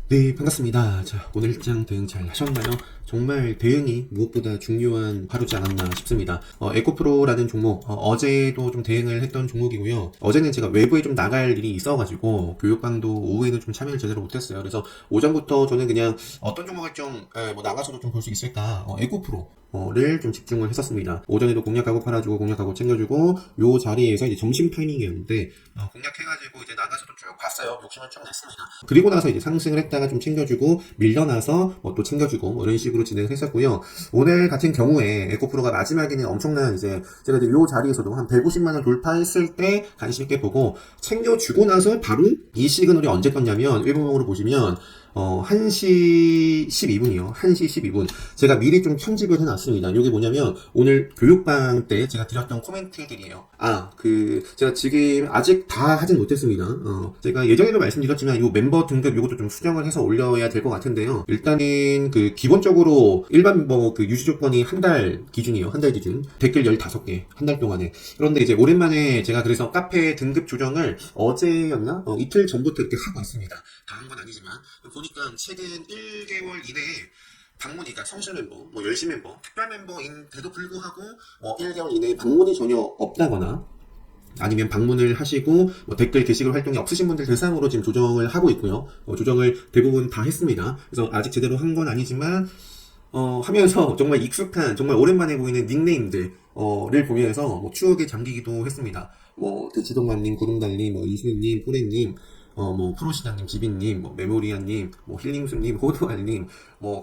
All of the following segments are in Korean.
네, 반갑습니다. 자, 오늘 일장 대응 잘 하셨나요? 정말 대응이 무엇보다 중요한 하루지 않았나 싶습니다. 에코프로라는 종목, 어제도 좀 대응을 했던 종목이고요. 어제는 제가 외부에 좀 나갈 일이 있어가지고, 교육방도 오후에는 좀 참여를 제대로 못했어요. 그래서 오전부터 저는 그냥 어떤 종목을 좀, 나가서도 좀 볼 수 있을까, 에코프로를 좀 집중을 했었습니다. 오전에도 공략하고 팔아주고, 공략하고 챙겨주고, 요 자리에서 이제 점심 타이밍이었는데, 공략해가지고 이제 나가서도 쭉 봤어요. 욕심을 좀 냈습니다. 그리고 나서 이제 상승을 했다가 좀 챙겨주고 밀려나서 또 챙겨주고 이런 식으로 진행을 했었고요. 오늘 같은 경우에 에코프로가 마지막에는 엄청난 이제 제가 이제 요 자리에서도 한 150만 원 돌파했을 때 관심 있게 보고 챙겨주고 나서 바로 이 시그널이 언제 떴냐면 일봉으로 보시면 1시 12분이요. 1시 12분. 제가 미리 좀 편집을 해놨습니다. 이게 뭐냐면, 오늘 교육방 때 제가 드렸던 코멘트들이에요. 제가 지금 아직 다 하진 못했습니다. 제가 예전에도 말씀드렸지만, 이 멤버 등급 요것도 좀 수정을 해서 올려야 될 것 같은데요. 일단은 기본적으로 일반 멤버 유지 조건이 한 달 기준이에요. 한 달 기준. 댓글 15개. 한 달 동안에. 그런데 이제 오랜만에 제가 그래서 카페 등급 조정을 어제였나? 이틀 전부터 이렇게 하고 있습니다. 다 한 건 아니지만. 보니까 최근 1개월 이내에 방문이, 그러니까 성실 멤버, 열심 멤버, 특별 멤버인데도 불구하고 1개월 이내에 방문이 전혀 없다거나 아니면 방문을 하시고 댓글 게시글 활동이 없으신 분들 대상으로 지금 조정을 하고 있고요. 조정을 대부분 다 했습니다. 그래서 아직 제대로 한 건 아니지만 하면서 정말 익숙한, 정말 오랜만에 보이는 닉네임들 를 보면서 추억에 잠기기도 했습니다. 대치동맘님, 구름달님, 이수님, 포레님, 프로시장님, 지빈님, 메모리아님, 힐링수님, 호두알님,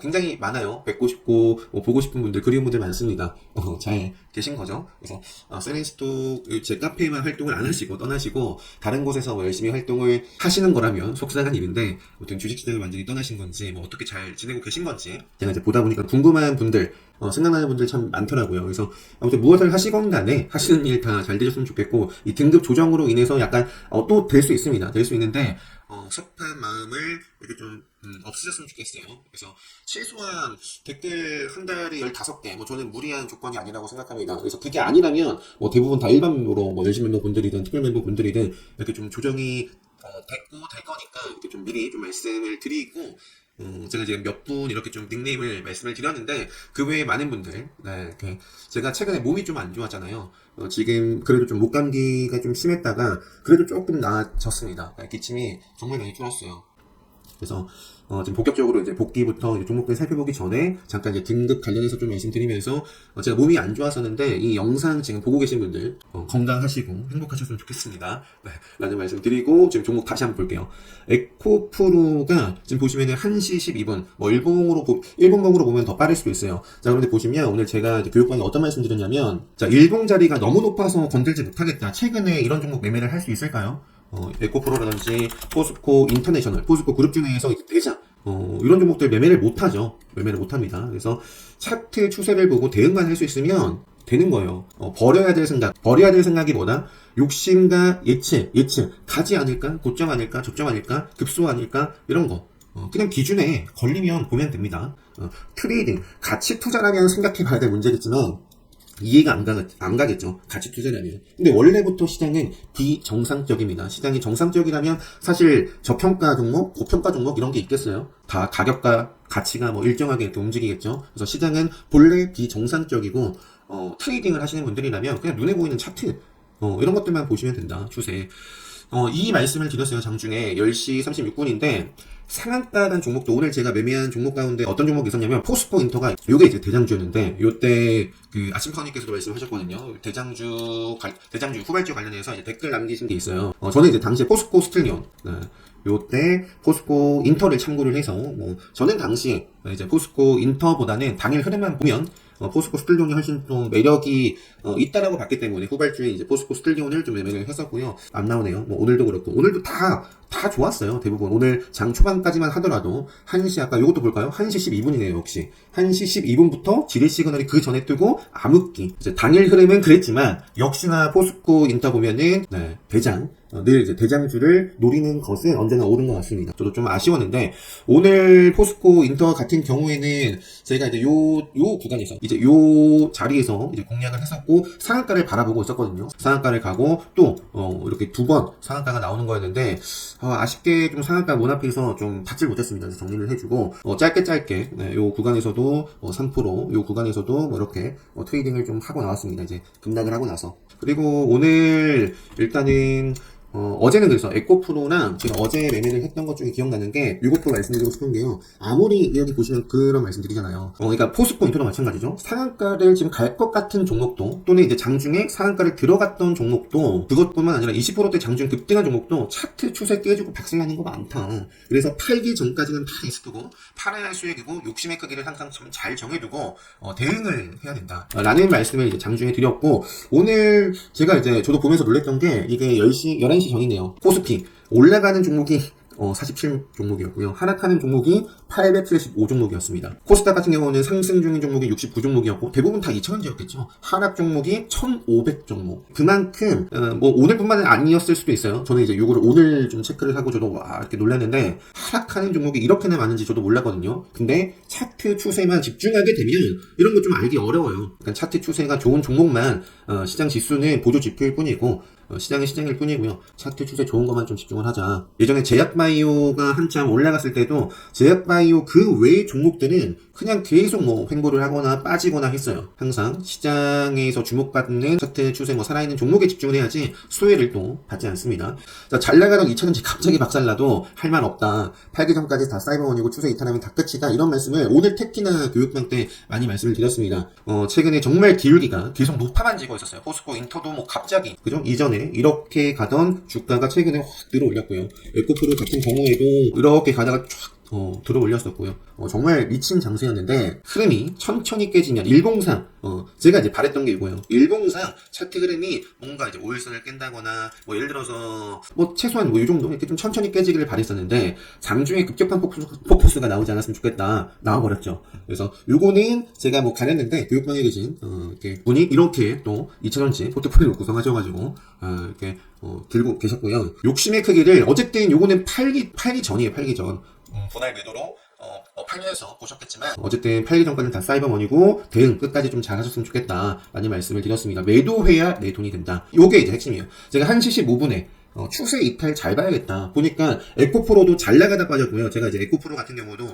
굉장히 많아요. 뵙고 싶고, 보고 싶은 분들, 그리운 분들 많습니다. 잘 계신 거죠? 그래서, 세렌스토, 제 카페에만 활동을 안 하시고, 떠나시고, 다른 곳에서 열심히 활동을 하시는 거라면 속상한 일인데, 아무튼 주식시장을 완전히 떠나신 건지, 어떻게 잘 지내고 계신 건지, 제가 이제 보다 보니까 궁금한 분들, 생각나는 분들 참 많더라고요. 그래서 아무튼 무엇을 하시건 간에 하시는 일 다 잘 되셨으면 좋겠고, 이 등급 조정으로 인해서 약간 또 될 수 있습니다. 될 수 있는데 섭한 마음을 이렇게 좀 없으셨으면 좋겠어요. 그래서 최소한 댓글 한 달에 15개, 저는 무리한 조건이 아니라고 생각합니다. 그래서 그게 아니라면 대부분 다 일반 멤버로 열심 멤버 분들이든 특별 멤버 분들이든 이렇게 좀 조정이 됐고 될 거니까 이렇게 좀 미리 좀 말씀을 드리고, 제가 지금 몇 분 이렇게 좀 닉네임을 말씀을 드렸는데, 그 외에 많은 분들, 제가 최근에 몸이 좀 안 좋았잖아요. 지금 그래도 좀 목감기가 좀 심했다가, 그래도 조금 나아졌습니다. 기침이 정말 많이 줄었어요. 그래서 지금 본격적으로 이제 복귀부터 이제 종목들 살펴보기 전에 잠깐 이제 등급 관련해서 좀 말씀드리면서, 제가 몸이 안 좋았었는데 이 영상 지금 보고 계신 분들 건강하시고 행복하셨으면 좋겠습니다. 라는 말씀 드리고, 지금 종목 다시 한번 볼게요. 에코프로가 지금 보시면은 1시 12분, 일본봉으로 보면 더 빠를 수도 있어요. 자, 그런데 보시면 오늘 제가 이제 교육방에 어떤 말씀 드렸냐면, 자, 일봉 자리가 너무 높아서 건들지 못하겠다. 최근에 이런 종목 매매를 할 수 있을까요? 에코프로라든지 포스코 인터내셔널, 포스코 그룹주 내에서 대장, 이런 종목들 매매를 못하죠. 매매를 못합니다. 그래서 차트 추세를 보고 대응만 할 수 있으면 되는 거예요. 버려야 될 생각이 뭐다? 욕심과 예측, 가지 않을까? 고점 아닐까? 적정 아닐까? 급소 아닐까? 이런 거. 그냥 기준에 걸리면 보면 됩니다. 트레이딩, 가치 투자라면 생각해 봐야 될 문제겠지만, 이해가 안 가겠죠. 가치 투자라면. 근데 원래부터 시장은 비정상적입니다. 시장이 정상적이라면 사실 저평가 종목, 고평가 종목 이런 게 있겠어요? 다 가격과 가치가 일정하게 이렇게 움직이겠죠. 그래서 시장은 본래 비정상적이고, 트레이딩을 하시는 분들이라면 그냥 눈에 보이는 차트, 이런 것들만 보시면 된다. 추세. 이 말씀을 드렸어요. 장중에 10시 36분인데, 상한가라는 종목도 오늘 제가 매매한 종목 가운데 어떤 종목이 있었냐면 포스코 인터가, 요게 이제 대장주였는데, 요때 아침파워님께서도 말씀하셨거든요. 대장주 후발주 관련해서 이제 댓글 남기신 게 있어요. 저는 이제 당시에 포스코 스틸리온, 요때 포스코 인터를 참고를 해서, 저는 당시에 이제 포스코 인터보다는 당일 흐름만 보면 포스코 스틸리온이 훨씬 또 매력이 있다라고 봤기 때문에 후발주에 이제 포스코 스틸리온을 좀 매매를 했었고요. 안 나오네요. 오늘도 그렇고, 오늘도 다 좋았어요. 대부분 오늘 장 초반까지만 하더라도 1시, 아까 요것도 볼까요? 1시 12분이네요. 역시 1시 12분부터 지뢰 시그널이 그 전에 뜨고 암흑기, 이제 당일 흐름은 그랬지만 역시나 포스코 인터 보면은 대장, 늘 이제 대장주를 노리는 것은 언제나 옳은 것 같습니다. 저도 좀 아쉬웠는데 오늘 포스코 인터 같은 경우에는 제가 이제 요 구간에서 이제 요 자리에서 이제 공략을 했었고 상한가를 바라보고 있었거든요. 상한가를 가고 또 이렇게 두 번 상한가가 나오는 거였는데 아쉽게 좀 상한가 문 앞에서 좀 받질 못했습니다. 그래서 정리를 해주고 짧게 네, 요 구간에서도 3% 요 구간에서도 뭐 이렇게 트레이딩을 좀 하고 나왔습니다. 이제 급락을 하고 나서. 그리고 오늘 일단은 어제는 그래서 에코프로랑 제가 어제 매매를 했던 것 중에 기억나는 게 이것도 말씀드리고 싶은 게요. 아무리 여기 보시면 그런 말씀드리잖아요. 그러니까 포스코 인터도 마찬가지죠. 상한가를 지금 갈 것 같은 종목도 또는 이제 장중에 상한가를 들어갔던 종목도 그것뿐만 아니라 20%대 장중 급등한 종목도 차트 추세 깨지고 박살나는 거 많다. 그래서 팔기 전까지는 다 리스크고 팔아야 할 수익이고 욕심의 크기를 항상 좀 잘 정해두고 대응을 해야 된다. 라는 말씀을 이제 장중에 드렸고 오늘 제가 이제 저도 보면서 놀랬던 게 이게 11시 전이네요. 코스피 올라가는 종목이 47 종목이었고요. 하락하는 종목이 875 종목이었습니다. 코스닥 같은 경우는 상승 중인 종목이 69 종목이었고 대부분 다 2,000원대였겠죠. 하락 종목이 1,500 종목. 그만큼 뭐 오늘뿐만 아니었을 수도 있어요. 저는 이제 요거를 오늘 좀 체크를 하고 저도 이렇게 놀랐는데 하락하는 종목이 이렇게나 많은지 저도 몰랐거든요. 근데 차트 추세만 집중하게 되면 이런 거 좀 알기 어려워요. 그러니까 차트 추세가 좋은 종목만 시장 지수는 보조 지표일 뿐이고 시장은 시장일 뿐이고요. 차트 추세 좋은 것만 좀 집중을 하자. 예전에 제약바이오가 한참 올라갔을 때도 제약바이오 그 외의 종목들은 그냥 계속 뭐 횡보를 하거나 빠지거나 했어요. 항상 시장에서 주목받는 차트 추세 살아있는 종목에 집중을 해야지 수혜를 또 받지 않습니다. 자, 잘 나가던 2차전지 갑자기 박살나도 할 말 없다. 팔기 전까지 다 사이버원이고 추세 이탈하면 다 끝이다. 이런 말씀을 오늘 특히나 교육방 때 많이 말씀을 드렸습니다. 최근에 정말 기울기가 계속 높아만 지고 있었어요. 포스코 인터도 뭐 갑자기 그죠? 이전에 이렇게 가던 주가가 최근에 확 들어 올렸고요. 에코프로 같은 경우에도 이렇게 가다가 쫙 들어 올렸었고요. 정말 미친 장세였는데 흐름이 천천히 깨지면 일봉상 제가 이제 바랬던 게 이거예요. 일봉상 차트 흐름이 뭔가 이제 5일선을 깬다거나 뭐 예를 들어서 뭐 최소한 뭐 이 정도 이렇게 좀 천천히 깨지기를 바랬었는데 장중에 급격한 폭포수가 나오지 않았으면 좋겠다. 나와버렸죠. 그래서 요거는 제가 뭐 가렸는데 교육방에 계신 이렇게 분이 이렇게 또 2,000원치 포트폴리오 구성하셔가지고 이렇게 들고 계셨고요. 욕심의 크기를 어쨌든 요거는 팔기 전이에요. 팔기 전. 분할 매도로 팔면서 보셨겠지만 어쨌든 팔기 전까지는 다 사이버머니고 대응 끝까지 좀 잘 하셨으면 좋겠다 라는 말씀을 드렸습니다. 매도해야 내 돈이 된다. 요게 이제 핵심이에요. 제가 1시 15분에 추세 이탈 잘 봐야겠다. 보니까 에코프로도 잘 나가다 빠졌고요. 제가 이제 에코프로 같은 경우도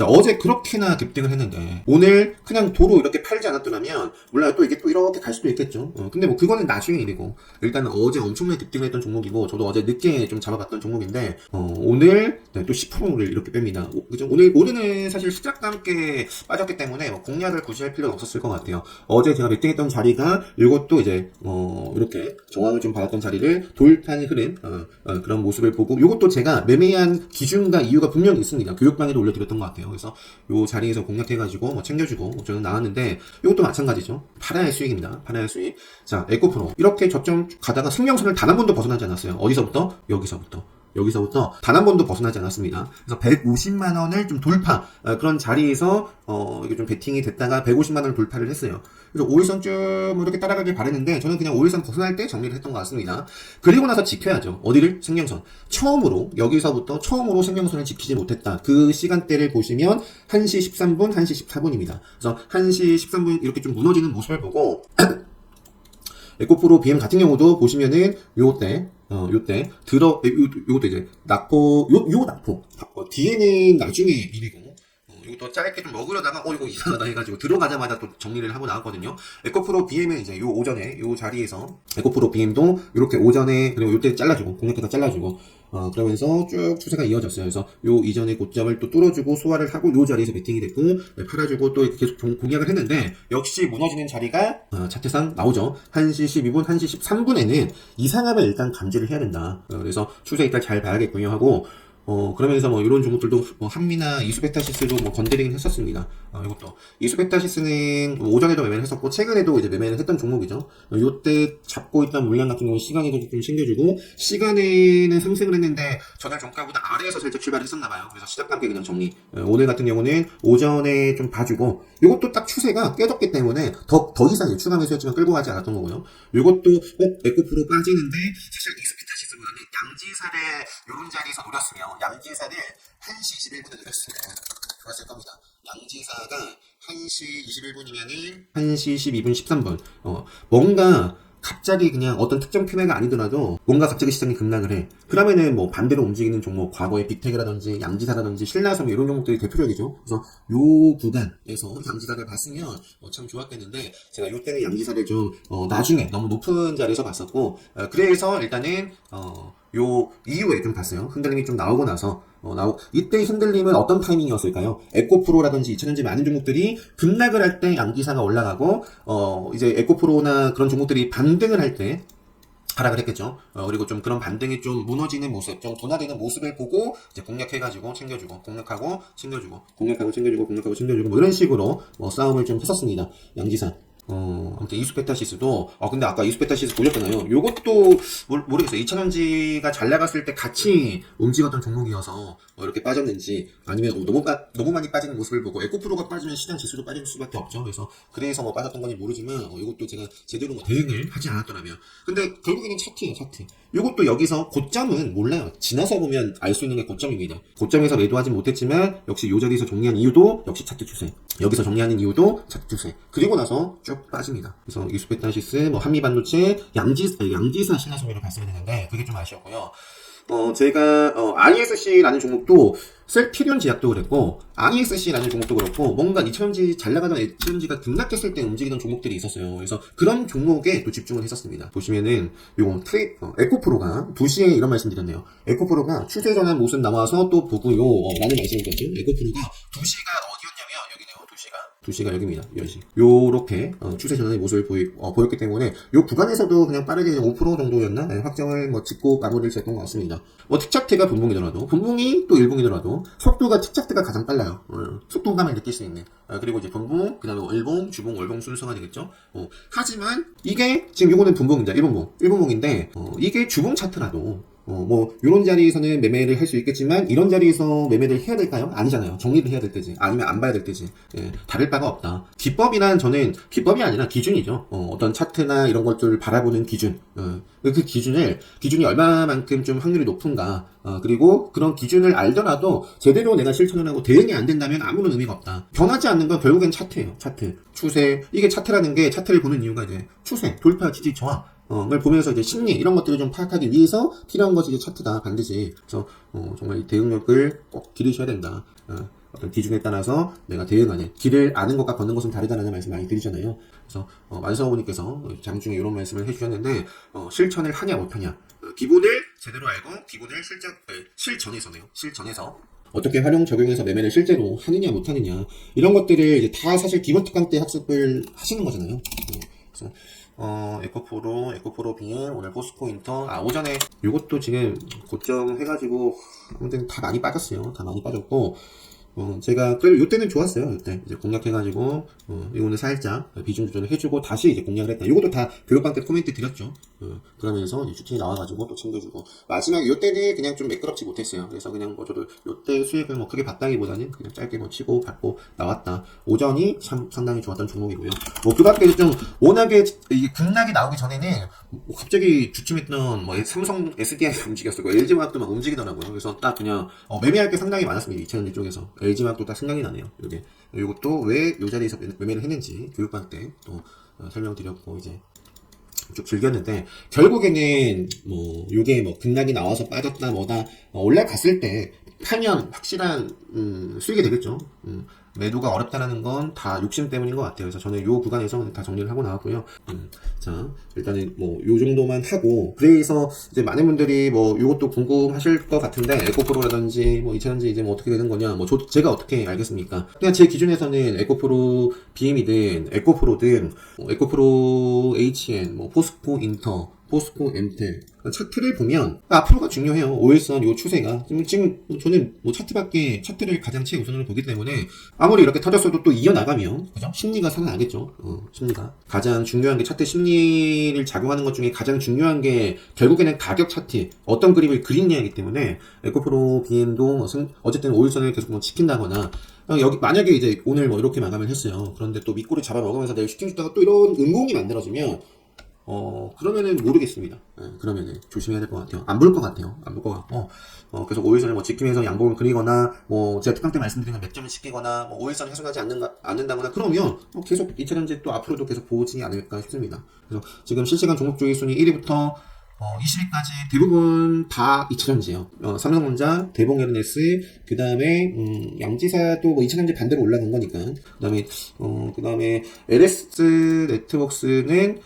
어제 그렇게나 급등을 했는데 오늘 그냥 도로 이렇게 팔지 않았더라면 몰라요. 또 이게 또 이렇게 갈 수도 있겠죠. 근데 뭐 그거는 나중에 일이고 일단은 어제 엄청나게 급등을 했던 종목이고 저도 어제 늦게 좀 잡아봤던 종목인데 오늘 또 10%를 이렇게 뺍니다. 그죠? 오늘은 사실 시작과 함께 빠졌기 때문에 공략을 굳이 할 필요는 없었을 것 같아요. 어제 제가 매팅했던 자리가 이것도 이제 이렇게 저항을 좀 받았던 자리를 돌파한 흐름 그런 모습을 보고 이것도 제가 매매한 기준과 이유가 분명히 있습니다. 교육방에도 올려드렸던 것 같아요. 그래서 요 자리에서 공략해가지고 뭐 챙겨주고 저는 나왔는데 이것도 마찬가지죠. 팔아야 할 수익입니다. 팔아야 할 수익. 자, 에코프로 이렇게 저점 가다가 승명선을 단 한 번도 벗어나지 않았어요. 어디서부터? 여기서부터 단 한 번도 벗어나지 않았습니다. 그래서 150만 원을 좀 돌파 그런 자리에서 이게 좀 베팅이 됐다가 150만 원을 돌파를 했어요. 그래서 5일선 쭉 이렇게 따라가길 바랬는데 저는 그냥 5일선 벗어날 때 정리를 했던 것 같습니다. 그리고 나서 지켜야죠. 어디를? 생명선. 여기서부터 처음으로 생명선을 지키지 못했다. 그 시간대를 보시면 1시 13분, 1시 14분입니다. 그래서 1시 13분 이렇게 좀 무너지는 모습을 보고 에코프로 BM 같은 경우도 보시면은 요때 요것도 이제 낙포 뒤에는 나중에 일이고 이것도 짧게 좀 먹으려다가 이거 이상하다 해가지고 들어가자마자 또 정리를 하고 나왔거든요. 에코프로 BM은 이제 요 오전에 요 자리에서 에코프로 BM도 이렇게 오전에 그리고 요때 잘라주고 공략해서 잘라주고 그러면서 쭉 추세가 이어졌어요. 그래서 요 이전에 고점을 또 뚫어주고 소화를 하고 요 자리에서 베팅이 됐고 팔아주고 또 이렇게 계속 공략을 했는데 역시 무너지는 자리가 차트상 나오죠. 1시 12분, 1시 13분에는 이상함을 일단 감지를 해야 된다. 그래서 추세 이탈 잘 봐야겠군요 하고 그러면서 뭐 이런 종목들도 뭐 한미나 이수베타시스도 뭐 건드리긴 했었습니다. 이것도 이수베타시스는 오전에도 매매를 했었고 최근에도 이제 매매를 했던 종목이죠. 요때 잡고 있던 물량 같은 경우는 시간에도 좀 챙겨주고 시간에는 상승을 했는데 전일 종가보다 아래에서 살짝 출발했었나봐요. 그래서 시작과 함께 그냥 정리. 오늘 같은 경우는 오전에 좀 봐주고 요것도 딱 추세가 깨졌기 때문에 더 이상 추가 매수였지만 끌고 가지 않았던 거고요. 요것도 에코프로 빠지는데 사실 이수베타시스보다는 양지사를 요런 자리에서 노렸으면 양지사를 1시 21분에 노렸으면 좋았을 겁니다. 양지사가 1시 21분이면은 1시 12분 13분 뭔가 갑자기 그냥 어떤 특정 표매가 아니더라도 뭔가 갑자기 시장이 급락을 해. 그러면은 뭐 반대로 움직이는 종목, 과거의 빅텍이라든지 양지사라든지 신라섬 이런 종목들이 대표적이죠. 그래서 요 구간에서 양지사를 봤으면 참 좋았겠는데 제가 요 때는 양지사를 좀 나중에 너무 높은 자리에서 봤었고 그래서 일단은 요 이후에 좀 봤어요. 흔들림이 좀 나오고 나서 이때 흔들림은 어떤 타이밍이었을까요? 에코프로라든지 2000년지 많은 종목들이 급락을 할 때 양지사가 올라가고 이제 에코프로나 그런 종목들이 반등을 할 때 하락을 했겠죠. 그리고 좀 그런 반등이 좀 무너지는 모습, 좀 둔화되는 모습을 보고 이제 공략해가지고 챙겨주고, 공략하고 챙겨주고, 공략하고 챙겨주고, 공략하고 챙겨주고 뭐 이런 식으로 싸움을 좀 했었습니다. 양지사. 아무튼 이수페타시스도 근데 아까 이수페타시스 보셨잖아요. 요것도 모르겠어요. 2000년지가 잘 나갔을 때 같이 움직였던 종목이어서 이렇게 빠졌는지 아니면 너무 많이 빠지는 모습을 보고 에코프로가 빠지면 시장 지수도 빠질 수밖에 없죠. 그래서 뭐 빠졌던 건지 모르지만 이것도 제가 제대로 뭐 대응을 하지 않았더라면 근데 결국에는 차트예요. 차트. 요것도 여기서 고점은 몰라요. 지나서 보면 알 수 있는 게 고점입니다. 고점에서 매도하진 못했지만 역시 요 자리에서 정리한 이유도 역시 차트 추세. 여기서 정리하는 이유도 차트 추세. 그리고 나서 쭉 빠집니다. 그래서 이수페타시스, 뭐 한미반도체, 양지사 신화소매를 봤어야 되는데 그게 좀 아쉬웠고요. 제가 ISC라는 종목도 셀피리온 제약도 그랬고 ISC라는 종목도 그렇고 뭔가 2000년지 잘 나가던 2000년지가 급락했을 때 움직이던 종목들이 있었어요. 그래서 그런 종목에 또 집중을 했었습니다. 보시면은 요거 에코프로가 2시에 이런 말씀 드렸네요. 에코프로가 추세 전환 모습 나와서 또 보고요 라는 말씀을 드렸죠. 에코프로가 2시가 어디였냐면 여기네요. 2시가 여기입니다. 10시. 요렇게 추세 전환의 모습을 보였기 때문에 요 구간에서도 그냥 빠르게 5% 정도였나? 네, 확정을 짓고 마무리를 지었던 것 같습니다. 특차트가 분봉이더라도 분봉이 또 일봉이더라도 속도가 특차트가 가장 빨라요. 속도감을 느낄 수 있는. 그리고 이제 분봉, 그 다음에 일봉, 주봉, 월봉 순서가 되겠죠. 하지만 이게 지금 요거는 분봉입니다. 일봉봉인데 이게 주봉 차트라도 요런 자리에서는 매매를 할 수 있겠지만, 이런 자리에서 매매를 해야 될까요? 아니잖아요. 정리를 해야 될 때지. 아니면 안 봐야 될 때지. 다를 바가 없다. 기법이 아니라 기준이죠. 어떤 차트나 이런 것들을 바라보는 기준. 그 기준이 얼마만큼 좀 확률이 높은가. 그리고 그런 기준을 알더라도 제대로 내가 실천을 하고 대응이 안 된다면 아무런 의미가 없다. 변하지 않는 건 결국엔 차트예요. 차트. 추세. 이게 차트라는 게 차트를 보는 이유가 이제 추세, 돌파, 지지, 저하. 걸 보면서 이제 심리 이런 것들을 좀 파악하기 위해서 필요한 것이 이제 차트다 반드시. 그래서 정말 이 대응력을 꼭 기르셔야 된다. 어떤 기준에 따라서 내가 대응하는 길을 아는 것과 걷는 것은 다르다는 말씀 많이 드리잖아요. 그래서 만성어머니께서 장중에 이런 말씀을 해주셨는데 실천을 하냐 못하냐. 기본을 제대로 알고 기본을 실전에서 어떻게 활용 적용해서 매매를 실제로 하느냐 못하느냐 이런 것들을 이제 다 사실 기본 특강 때 학습을 하시는 거잖아요. 그래서 에코프로 BM, 오늘 포스코 인터, 오전에 요것도 지금 고점 해가지고, 아무튼 다 많이 빠졌어요. 다 많이 빠졌고, 제가, 그래도 요때는 좋았어요. 요때. 이제 공략해가지고, 이거는 살짝 비중 조절을 해주고, 다시 이제 공략을 했다. 요것도 다 교육방 때 코멘트 드렸죠. 그러면서 이제 슈팅이 나와가지고 또 챙겨주고. 마지막 요때는 그냥 좀 매끄럽지 못했어요. 그래서 그냥 저도 요때 수익을 크게 봤다기보다는 그냥 짧게 치고 받고 나왔다. 오전이 참 상당히 좋았던 종목이고요. 그 밖에 좀 워낙에 이게 급락이 나오기 전에는 갑자기 주춤했던 삼성 SDI 움직였었고, LG화학도 막 움직이더라고요. 그래서 딱 그냥 매매할 게 상당히 많았습니다. 2000년대 쪽에서. LG화학도 딱 생각이 나네요. 요것도 왜 요 자리에서 매매를 했는지 교육방 때 또 설명드렸고 이제 쭉 즐겼는데 결국에는 요게 급락이 나와서 빠졌다 뭐다 올라갔을 때 파면 확실한 수익이 되겠죠. 매도가 어렵다라는 건 다 욕심 때문인 것 같아요. 그래서 저는 요 구간에서 다 정리를 하고 나왔고요. 자, 일단은 요 정도만 하고, 그래서 이제 많은 분들이 요것도 궁금하실 것 같은데, 에코프로라든지 2000년지 이제 어떻게 되는 거냐, 제가 어떻게 알겠습니까? 그냥 제 기준에서는 에코프로 BM이든, 에코프로든, 에코프로 HN, 포스코 인터, 포스코, 엠텔 차트를 보면 앞으로가 중요해요. 5일선 요 추세가 지금 저는 뭐 차트를 가장 최우선으로 보기 때문에 아무리 이렇게 터졌어도 또 이어나가면 그죠? 심리가 살아나겠죠. 심리가 가장 중요한 게 차트 심리를 작용하는 것 중에 가장 중요한 게 결국에는 가격 차트 어떤 그림을 그리느냐이기 때문에 에코프로 BM도 어쨌든 5일선을 계속 뭐 지킨다거나 여기 만약에 이제 오늘 뭐 이렇게 마감을 했어요. 그런데 또 밑꼬리 잡아먹으면서 내일 슈팅 주다가 또 이런 음봉이 만들어지면 그러면은 모르겠습니다. 그러면은 조심해야 될 것 같아요. 안 볼 것 같아요. 안 볼 것 같고, 계속 5일선을 뭐 지키면서 양봉을 그리거나, 뭐, 제가 특강 때 말씀드린 맥점을 지키거나, 뭐, 5일선 해소하지 않는다거나, 그러면, 계속 2차전지 또 앞으로도 계속 보지 않을까 싶습니다. 그래서 지금 실시간 종목 조회 순위 1위부터 20위까지 대부분 다 2차전지예요. 삼성전자, 대봉 LNS, 그 다음에, 양지사도 뭐 2차전지 반대로 올라간 거니까. 그 다음에, LS 네트워크스는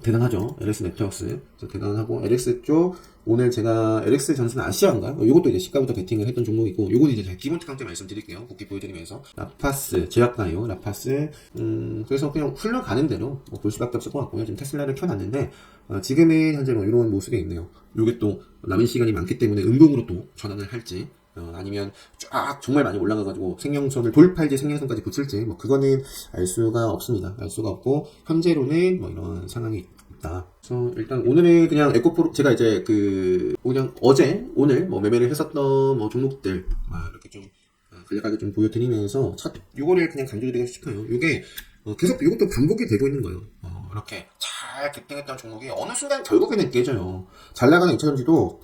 대단하죠. LS 네트워크스. 대단하고, LX 쪽, 오늘 제가 LX 전선 아시아인가? 요것도 이제 시가부터 베팅을 했던 종목이고, 요건 이제 제가 기본 특강 때 말씀드릴게요. 국기 보여드리면서. 라파스, 제약바이오, 라파스, 그래서 그냥 흘러가는 대로 볼 수밖에 없을 것 같고요. 지금 테슬라를 켜놨는데, 지금은 현재 뭐 이런 모습이 있네요. 요게 또 남은 시간이 많기 때문에 음봉으로 또 전환을 할지, 아니면 쫙 정말 많이 올라가가지고 생명선을 돌파할지 생명선까지 붙일지 뭐 그거는 알 수가 없습니다. 알 수가 없고 현재로는 뭐 이런 상황이 있다. 그래서 일단 오늘은 그냥 에코프로 제가 이제 그냥 어제 오늘 뭐 매매를 했었던 뭐 종목들 이렇게 좀 간략하게 좀 보여드리면서 요거를 그냥 강조드리고 싶어요. 요게 계속 이것도 반복이 되고 있는 거예요. 이렇게 잘 급등했던 종목이 어느 순간 결국에는 깨져요. 잘 나가는 2차전지도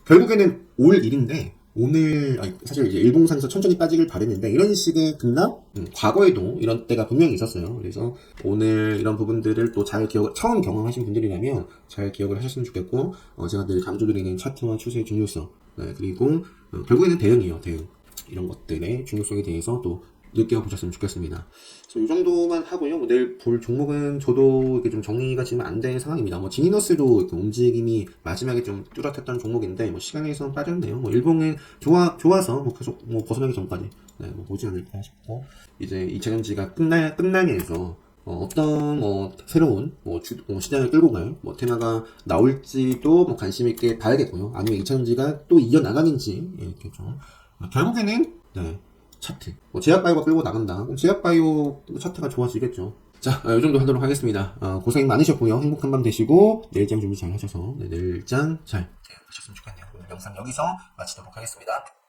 결국에는 올 일인데 오늘 사실 이제 일봉상에서 천천히 빠지길 바랬는데 이런 식의 급락 과거에도 이런 때가 분명히 있었어요. 그래서 오늘 이런 부분들을 또 잘 처음 경험하신 분들이라면 잘 기억을 하셨으면 좋겠고 제가 늘 강조드리는 차트와 추세의 중요성 그리고 결국에는 대응이에요. 대응 이런 것들의 중요성에 대해서 또 느껴보셨으면 좋겠습니다. 그래서 이 정도만 하고요. 뭐 내일 볼 종목은 저도 이게 좀 정리가 지금 안 된 상황입니다. 뭐 지니너스도 움직임이 마지막에 좀 뚜렷했던 종목인데 뭐 시간에서 빠졌네요. 뭐 일봉은 좋아서 뭐 계속 뭐 벗어나기 전까지 뭐 보지 않을까 싶고 이제 2차전지가 끝나면서 어떤 새로운 시장을 끌고 갈 테마가 나올지도 뭐 관심 있게 봐야겠고요. 아니면 2차전지가 또 이어나가는지 이렇게 좀 결국에는 차트. 제약바이오가 끌고 나간다. 그럼 제약바이오 차트가 좋아지겠죠. 자, 이 정도 하도록 하겠습니다. 고생 많으셨고요. 행복한 밤 되시고, 내일장 준비 잘 하셔서, 내일장 잘 하셨으면 좋겠네요. 오늘 영상 여기서 마치도록 하겠습니다.